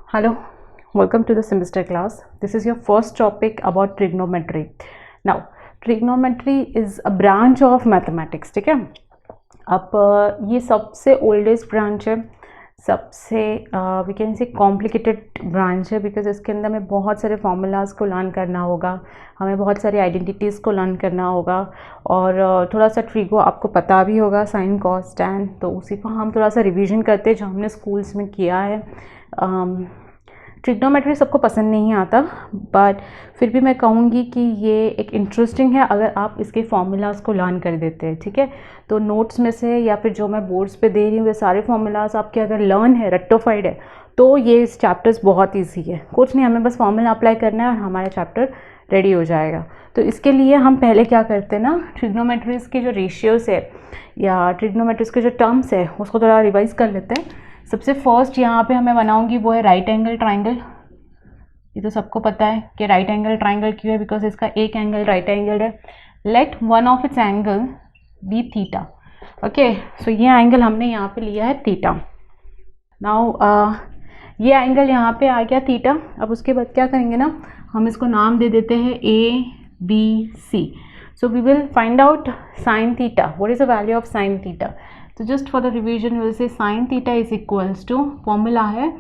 Hello, welcome to the semester class. This is your first topic about trigonometry. Now, trigonometry is a branch of mathematics. ठीक है, अब ये सबसे oldest branch है, सबसे we can say complicated branch है, because इसके अंदर हमें बहुत सारे फार्मूलाज को लर्न करना होगा, हमें बहुत सारी आइडेंटिटीज़ को लर्न करना होगा, और थोड़ा सा ट्रिगो आपको पता भी होगा, साइन कॉस टैन, तो उसी को हम थोड़ा सा रिवीजन करते हैं जो हमने स्कूल्स में किया है। ट्रिग्नोमेट्री सबको पसंद नहीं आता, बट फिर भी मैं कहूँगी कि ये एक इंटरेस्टिंग है अगर आप इसके फार्मूलाज को लर्न कर देते हैं। ठीक है, तो नोट्स में से या फिर जो मैं बोर्ड्स पे दे रही हूँ वे सारे फार्मूलाज आपके अगर लर्न है, रेक्टिफाइड है, तो ये चैप्टर्स बहुत ईजी है। कुछ नहीं, हमें बस फार्मूला अप्लाई करना है और हमारा चैप्टर रेडी हो जाएगा। तो इसके लिए हम पहले क्या करते हैं ना, ट्रिग्नोमेट्रीज़ के जो रेशियोज़ है या ट्रिग्नोमेट्रीज़ के जो टर्म्स है उसको थोड़ा रिवाइज़ कर लेते हैं। सबसे फर्स्ट यहाँ पे हमें बनाऊंगी वो है राइट एंगल ट्राइंगल। ये तो सबको पता है कि राइट एंगल ट्राइंगल क्यों है, बिकॉज इसका एक एंगल राइट एंगल है। Let one of its angle be theta. Okay, so ये एंगल हमने यहाँ पे लिया है थीटा। नाउ ये एंगल यहाँ पे आ गया थीटा। अब उसके बाद क्या करेंगे ना, हम इसको नाम दे देते हैं A B C. So we will find out sine theta, what is the value of sine theta. तो just for the revision will say sine theta is equals to, formula है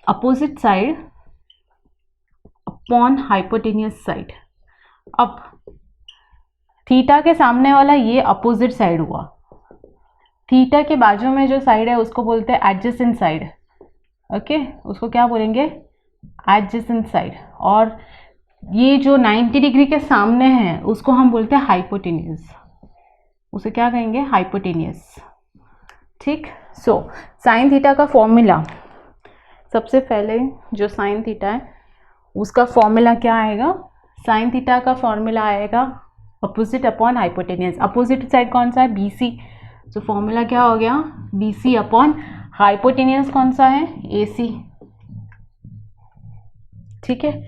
opposite side upon hypotenuse side. अब theta के सामने वाला ये opposite side हुआ, theta के बाजू में जो साइड है उसको बोलते हैं एडजेसेंट साइड। ओके, उसको क्या बोलेंगे, एडजेसेंट साइड। और ये जो 90 डिग्री के सामने है उसको हम बोलते हैं हाइपोटेनियस, उसे क्या कहेंगे, हाइपोटेनियस। ठीक, सो साइन थीटा का फॉर्मूला, सबसे पहले जो साइन थीटा है उसका फॉर्मूला क्या आएगा, साइन थीटा का फॉर्मूला आएगा opposite upon hypotenuse. Opposite side कौन सा है, बी सी। तो फॉर्मूला क्या हो गया, बी सी अपॉन हाइपोटेनियस कौन सा है, ए सी। ठीक है,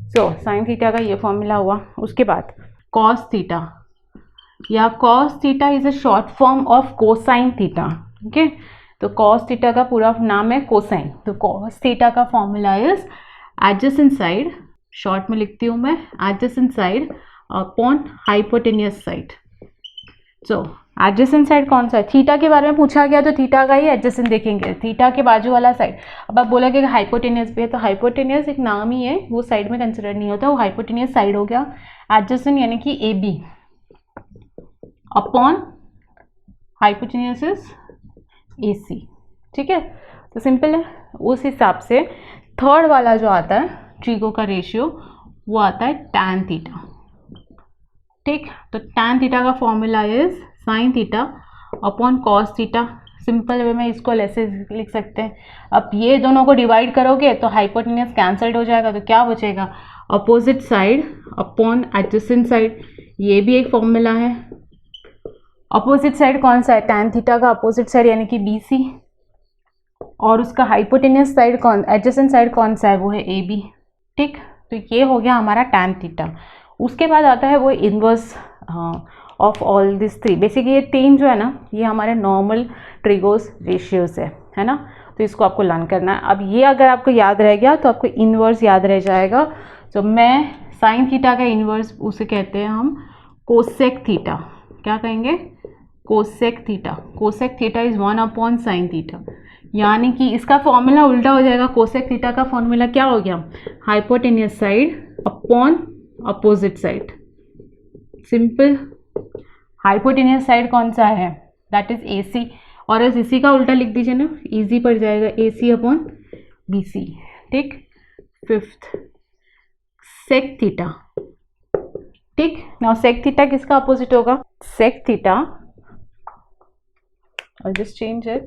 सो साइन थीटा का ये फॉर्मूला हुआ। उसके बाद कॉस थीटा या cos theta is a short form of cosine theta. Okay, तो कॉस थीटा का पूरा नाम है कोसाइन। तो कॉस थीटा का formula is adjacent side, short में लिखती हूँ मैं, adjacent side upon hypotenuse side. So adjacent side कौन सा है, थीटा के बारे में पूछा गया तो थीटा का ही एडजेसेंट देखेंगे, थीटा के बाजू वाला साइड। अब आप बोला कि हाइपोटेनियस भी है, तो हाइपोटेनियस एक नाम ही है, वो साइड में कंसिडर नहीं होता, वो हाइपोटेनियस साइड हो गया। एडजेसेंट यानी कि A B upon hypotenuse is A C. ठीक है, तो सिंपल है। उस हिसाब से थर्ड वाला जो आता है ट्रिगो का रेशियो वो आता है टैन थीटा। ठीक, तो टैन थीटा का formula is sine theta upon cos theta. Simple way में इसको ऐसे लिख सकते हैं। अब ये दोनों को डिवाइड करोगे तो हाइपोटेनियस कैंसल्ड हो जाएगा, तो क्या बचेगा, opposite side upon adjacent side. ये भी एक फॉर्मूला है। अपोजिट साइड कौन सा है, टैन थीटा का अपोजिट साइड यानी कि बी सी, और उसका हाइपोटेनियस साइड कौन, एडजेसेंट साइड कौन सा है, वो है ए बी। ठीक, तो ये हो गया हमारा टैन थीटा। उसके बाद आता है वो inverse of all this three. Basically ये तीन जो है ना, ये हमारे नॉर्मल ट्रिगोस रेशियोज है ना, तो इसको आपको लर्न करना है। अब ये अगर आपको याद रह गया तो आपको इनवर्स याद रह जाएगा। तो मैं साइन थीटा का इनवर्स उसे कहते हैं हम कोसेक थीटा। क्या कहेंगे, cosec theta. Cosec theta is 1 upon sine theta, यानी कि इसका फॉर्मूला उल्टा हो जाएगा। कोसेक थीटा का फॉर्मूला क्या हो गया, hypotenuse side upon opposite side. Simple, hypotenuse side कौन सा है, दैट इज ए सी, और इसी का उल्टा लिख दीजिए ना, इजी पड़ जाएगा, ए सी अपॉन बी सी। ठीक, फिफ्थ सेक थीटा। ठीक, नाउ सेक थीटा किसका अपोजिट होगा, sec theta, I'll just change it,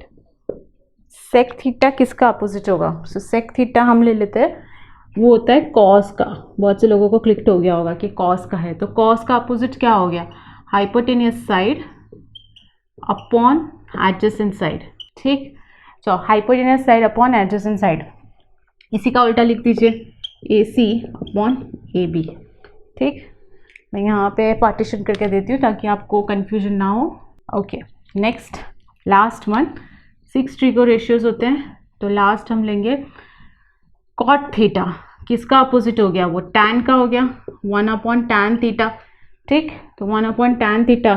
sec theta किसका अपोजिट होगा। सो सेक थीटा हम ले लेते हैं, वो होता है कॉस का। बहुत से लोगों को क्लिक हो गया होगा कि कॉस का है, तो कॉस का अपोजिट क्या हो गया, hypotenuse side upon adjacent side. ठीक, so hypotenuse side upon adjacent side, इसी का उल्टा लिख दीजिए, ए सी अपॉन ए बी। ठीक, मैं यहाँ पे पार्टीशन करके देती हूँ ताकि आपको कन्फ्यूजन ना हो। Okay, next last one, 6 trigo ratios होते हैं, तो लास्ट हम लेंगे कॉट थीटा किसका अपोजिट हो गया, वो टैन का हो गया, 1/tan थीटा। ठीक, तो 1/tan थीटा,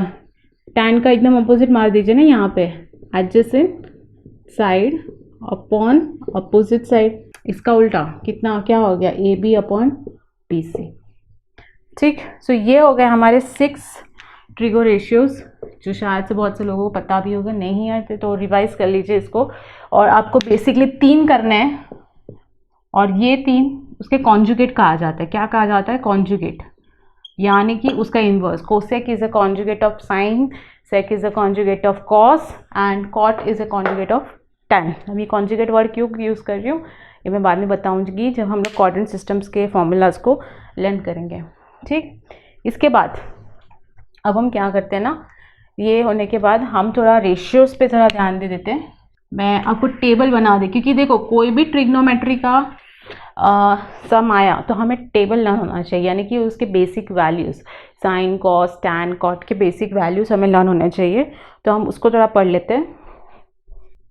टैन का एकदम अपोजिट मार दीजिए ना यहाँ पे, adjacent side upon opposite side, इसका उल्टा कितना क्या हो गया, AB/BC। ठीक, सो ये हो गए हमारे 6 ट्रिगो रेशियोज, जो शायद से बहुत से लोगों को पता भी होगा, नहीं है तो रिवाइज कर लीजिए इसको। और आपको बेसिकली 3 करने हैं, और ये 3 उसके कॉन्जुगेट कहा जाता है। क्या कहा जाता है, कॉन्जुगेट, यानी कि उसका इन्वर्स। Cosec is a conjugate of sine, sec is a conjugate of cos, and cot is a conjugate of tan. अब ये कॉन्जुगेट वर्ड क्यों यूज़ कर रही हूँ ये मैं बाद में बताऊंगी जब हम लोग कोऑर्डिनेट सिस्टम्स के फॉर्मूलाज को लर्न करेंगे। ठीक, इसके बाद अब हम क्या करते हैं ना, ये होने के बाद हम थोड़ा रेशियोज पे थोड़ा ध्यान दे देते हैं। मैं आपको टेबल बना दे, क्योंकि देखो कोई भी ट्रिग्नोमेट्री का सम आया तो हमें टेबल लर्न होना चाहिए, यानी कि उसके basic values, sine cos tan cot के बेसिक वैल्यूज़ हमें लर्न होने चाहिए। तो हम उसको थोड़ा पढ़ लेते हैं।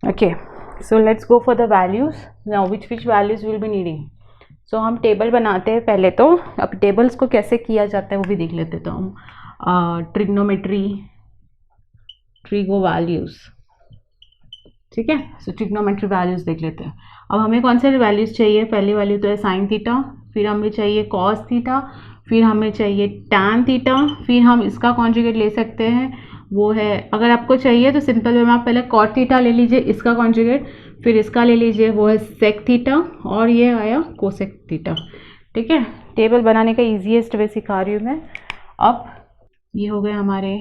Okay, so let's go for the values now, which values will be needing. सो हम टेबल बनाते हैं पहले तो। अब टेबल्स को कैसे किया जाता है वो भी देख लेते। तो हम ट्रिग्नोमेट्री ट्रिगो वैल्यूज़, ठीक है, सो ट्रिग्नोमेट्री वैल्यूज़ देख लेते हैं। अब हमें कौन से वैल्यूज़ चाहिए, पहली वैल्यू तो है साइन थीटा, फिर हमें चाहिए कॉस थीटा, फिर हमें चाहिए टैन थीटा, फिर हम इसका कॉन्जुगेट ले सकते हैं, वो है, अगर आपको चाहिए तो सिंपल वे में आप पहले कॉट थीटा ले लीजिए इसका कॉन्जुगेट, फिर इसका ले लीजिए, वो है सेक थीटा, और ये आया कोसेक थीटा। ठीक है, टेबल बनाने का ईजीएस्ट वे सिखा रही हूँ मैं। अब ये हो गए हमारे,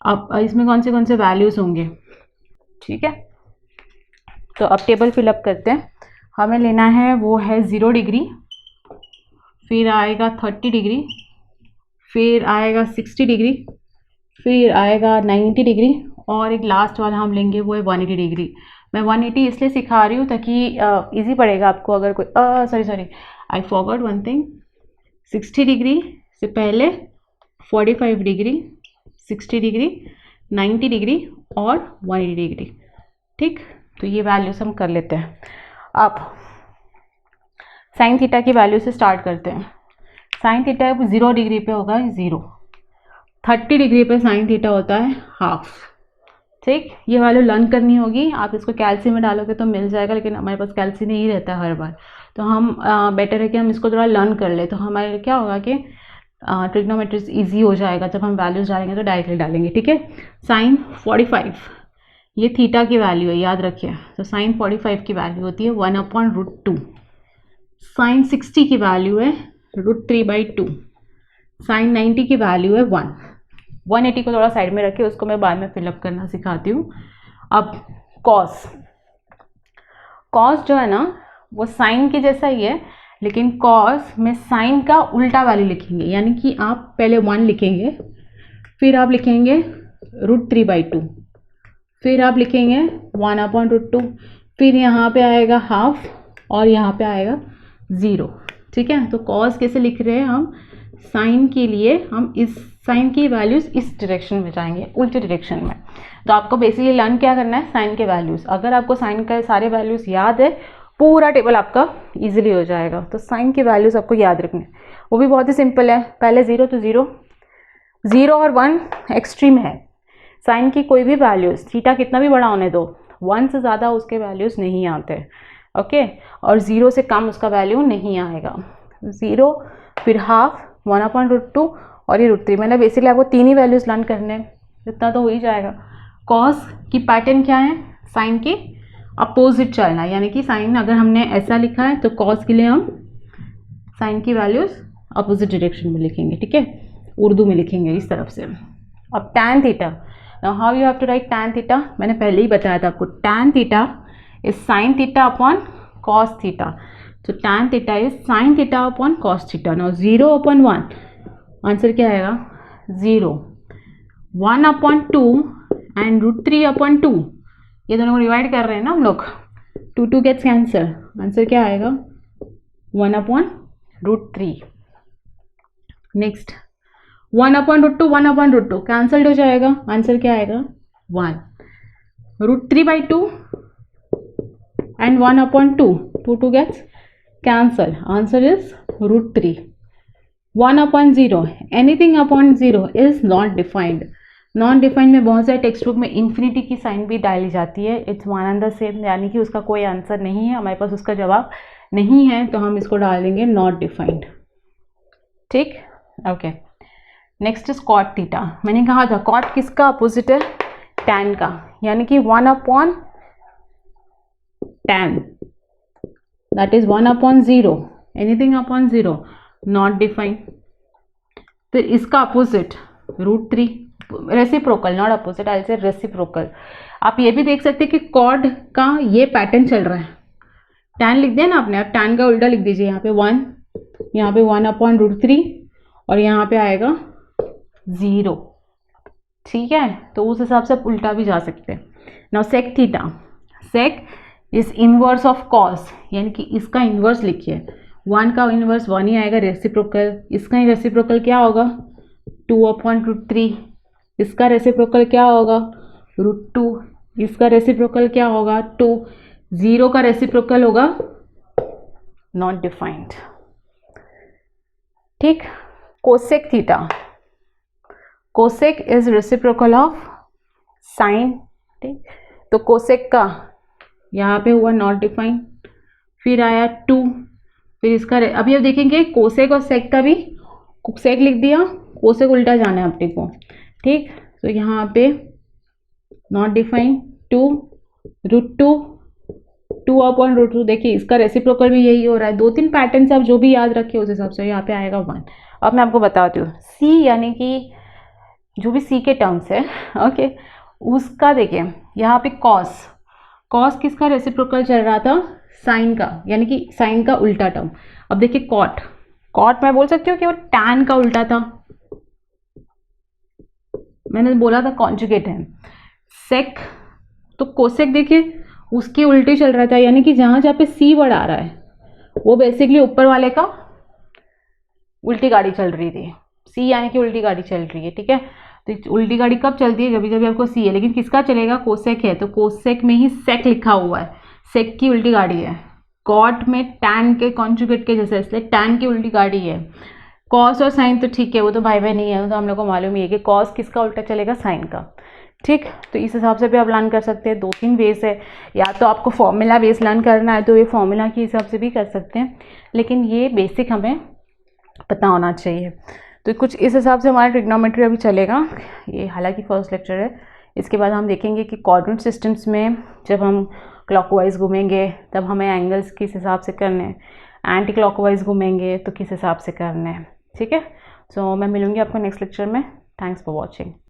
अब इसमें कौन से वैल्यूज़ होंगे। ठीक है, तो अब टेबल फिलअप करते हैं। हमें लेना है वो है 0 डिग्री, फिर आएगा 30 डिग्री, फिर आएगा 60 डिग्री, फिर आएगा 90 डिग्री, और एक लास्ट वाला हम लेंगे वो है 180 डिग्री। मैं 180 इसलिए सिखा रही हूँ ताकि इजी पड़ेगा आपको। अगर कोई sorry I forgot one thing, 60 degree से पहले 45 डिग्री, 60 डिग्री, 90 डिग्री और 180 डिग्री। ठीक, तो ये वैल्यूज हम कर लेते हैं। अब साइन थीटा की वैल्यू से स्टार्ट करते हैं। साइन थीटा 0 डिग्री पे होगा 0, 30 डिग्री पे साइन थीटा होता है हाफ। ठीक, ये वैल्यू लर्न करनी होगी। आप इसको कैल्सी में डालोगे तो मिल जाएगा, लेकिन हमारे पास कैल्सी नहीं रहता हर बार, तो हम बेटर है कि हम इसको थोड़ा लर्न कर ले। तो हमारे क्या होगा कि ट्रिग्नोमेट्री ईजी हो जाएगा, जब हम वैल्यूज डालेंगे तो डायरेक्टली डालेंगे। ठीक है, साइन 45 ये थीटा की वैल्यू है, याद रखिए। तो साइन 45 की वैल्यू होती है 1/√2। साइन 60 की वैल्यू है √3/2। साइन 90 की वैल्यू है 1। 180 को थोड़ा साइड में रखिए, उसको मैं बाद में फिलअप करना सिखाती हूँ। अब कॉस, कॉस जो है ना वो साइन के जैसा ही है, लेकिन कॉस में साइन का उल्टा वैल्यू लिखेंगे, यानी कि आप पहले 1 लिखेंगे, फिर आप लिखेंगे √3/2, फिर आप लिखेंगे 1/√2, फिर यहाँ पे आएगा हाफ और यहाँ पे आएगा 0। ठीक है, तो कॉस कैसे लिख रहे हैं हम, साइन के लिए हम इस साइन की वैल्यूज़ इस डायरेक्शन में जाएंगे, उल्टे डायरेक्शन में। तो आपको बेसिकली लर्न क्या करना है, साइन के वैल्यूज़। अगर आपको साइन का सारे वैल्यूज़ याद है, पूरा टेबल आपका ईजिली हो जाएगा। तो साइन की वैल्यूज़ आपको याद रखने, वो भी बहुत ही सिंपल है। पहले 0 तो 0 और 1 एक्सट्रीम है। साइन की कोई भी वैल्यूज़, थीटा कितना भी बड़ा होने दो, 1 से ज़्यादा उसके वैल्यूज़ नहीं आते। ओके, और 0 से कम उसका वैल्यू नहीं आएगा। 0, फिर हाफ, 1/√2 और ये √3। मैंने बेसिकली आपको 3 ही वैल्यूज़ लर्न करने, इतना तो हो ही जाएगा। कॉस की पैटर्न क्या है, साइन के अपोजिट चलना, यानी कि साइन अगर हमने ऐसा लिखा है तो कॉस के लिए हम साइन की वैल्यूज़ अपोजिट डायरेक्शन में लिखेंगे। ठीक है, उर्दू में लिखेंगे इस तरफ से। अब tan theta, now how you have to write tan theta, मैंने पहले ही बताया था आपको। Tan theta is sine theta upon cos theta. तो tan theta is sine theta upon cos theta. Now 0/1, answer क्या आएगा 0, 1/2 एंड √3/2, ये दोनों को डिवाइड कर रहे हैं ना हम लोग, 2 गेट्स कैंसर, आंसर क्या आएगा 1/√3। नेक्स्ट 1/√2 1/√2 कैंसल्ड हो जाएगा, आंसर क्या आएगा 1। √3/2 and 1/2 2 gets cancel. Answer is √3. 1/0, anything upon 0 is not defined. Non defined में बहुत सारे टेक्स्ट बुक में इन्फिनिटी की साइन भी डाली जाती है. It's one and the same, यानी कि उसका कोई आंसर नहीं है, हमारे पास उसका जवाब नहीं है, तो हम इसको डाल देंगे नॉट डिफाइंड. ठीक, okay. Next is cot theta. मैंने कहा था कॉट किसका अपोजिट है? टैन का, यानी कि 1/tan, that is 1/0, anything upon 0 not defined. फिर इसका अपोजिट √3, रेसिप्रोकल, नॉट अपोजिट, आई से रेसिप्रोकल. आप ये भी देख सकते हैं कि कॉड का ये पैटर्न चल रहा है. टैन लिख दिया ना आपने, अब टैन का उल्टा लिख दीजिए. यहाँ पे 1, यहाँ पे 1/√3 और यहाँ पे आएगा 0. ठीक है, तो उस हिसाब से आप उल्टा भी जा सकते हैं. Now sec theta. Sec is inverse of cos, यानी कि इसका इनवर्स लिखिए. 1 का इनवर्स 1 ही आएगा, रेसिप्रोकल. इसका ही रेसिप्रोकल क्या होगा? 2/√3. इसका रेसिप्रोकल क्या होगा? √2. इसका रेसिप्रोकल क्या होगा? 2. 0 का रेसिप्रोकल होगा नॉट डिफाइंड. ठीक. Cosec theta. Cosec is reciprocal of sine. ठीक, तो कोसेक का यहाँ पे हुआ नॉट डिफाइंड. फिर आया 2. फिर इसका अभी अब देखेंगे कोसेक और सेक का भी. सेक लिख दिया, कोसेक उल्टा जाना है अपने को. ठीक, तो यहाँ पे नॉट डिफाइंड 2, √2, 2/√2. देखिए इसका रेसिप्रोकल भी यही हो रहा है. 2-3 पैटर्न आप जो भी याद रखे उस हिसाब से यहाँ पे आएगा 1. अब मैं आपको बताती हूँ सी, यानी कि जो भी सी के टर्म्स है, ओके, उसका देखिए यहाँ पे कॉस. कॉस किसका रेसिप्रोकल चल रहा था? साइन का, यानी कि साइन का उल्टा टर्म. अब देखिए कॉट. कॉट मैं बोल सकती हूँ कि वो टैन का उल्टा था. मैंने बोला था कॉन्जुगेट है. सेक, तो कोसेक देखिए उसकी उल्टी चल रहा था, यानी कि जहाँ जहाँ पे सी वर्ड आ रहा है वो बेसिकली ऊपर वाले का उल्टी गाड़ी चल रही थी. सी यानी कि उल्टी गाड़ी चल रही है. ठीक है, तो उल्टी गाड़ी कब चलती है? जब जब आपको सी है, लेकिन किसका चलेगा? कोसेक है, तो कोसेक में ही सेक लिखा हुआ है. सेक की उल्टी गाड़ी है. कॉट में टैन के कॉन्जुगेट के जैसे, इसलिए टैन की उल्टी गाड़ी है. कॉस और साइन तो ठीक है, वो तो भाई भाई नहीं है, तो हम लोग को मालूम ही है कि कॉस किसका उल्टा चलेगा? साइन का. ठीक, तो इस हिसाब से भी आप लर्न कर सकते हैं. 2-3 वेज है. या तो आपको फॉर्मूला बेस लर्न करना है तो ये फॉर्मूला के हिसाब से भी कर सकते हैं, लेकिन ये बेसिक हमें पता होना चाहिए. तो कुछ इस हिसाब से हमारा ट्रिग्नोमेट्री अभी चलेगा. ये हालांकि फर्स्ट लेक्चर है. इसके बाद हम देखेंगे कि कोऑर्डिनेट सिस्टम्स में जब हम क्लॉकवाइज घूमेंगे तब हमें एंगल्स किस हिसाब से करने हैं, एंटी क्लॉकवाइज घूमेंगे तो किस हिसाब से करने हैं. ठीक है, सो मैं मिलूंगी आपको नेक्स्ट लेक्चर में. Thanks for watching.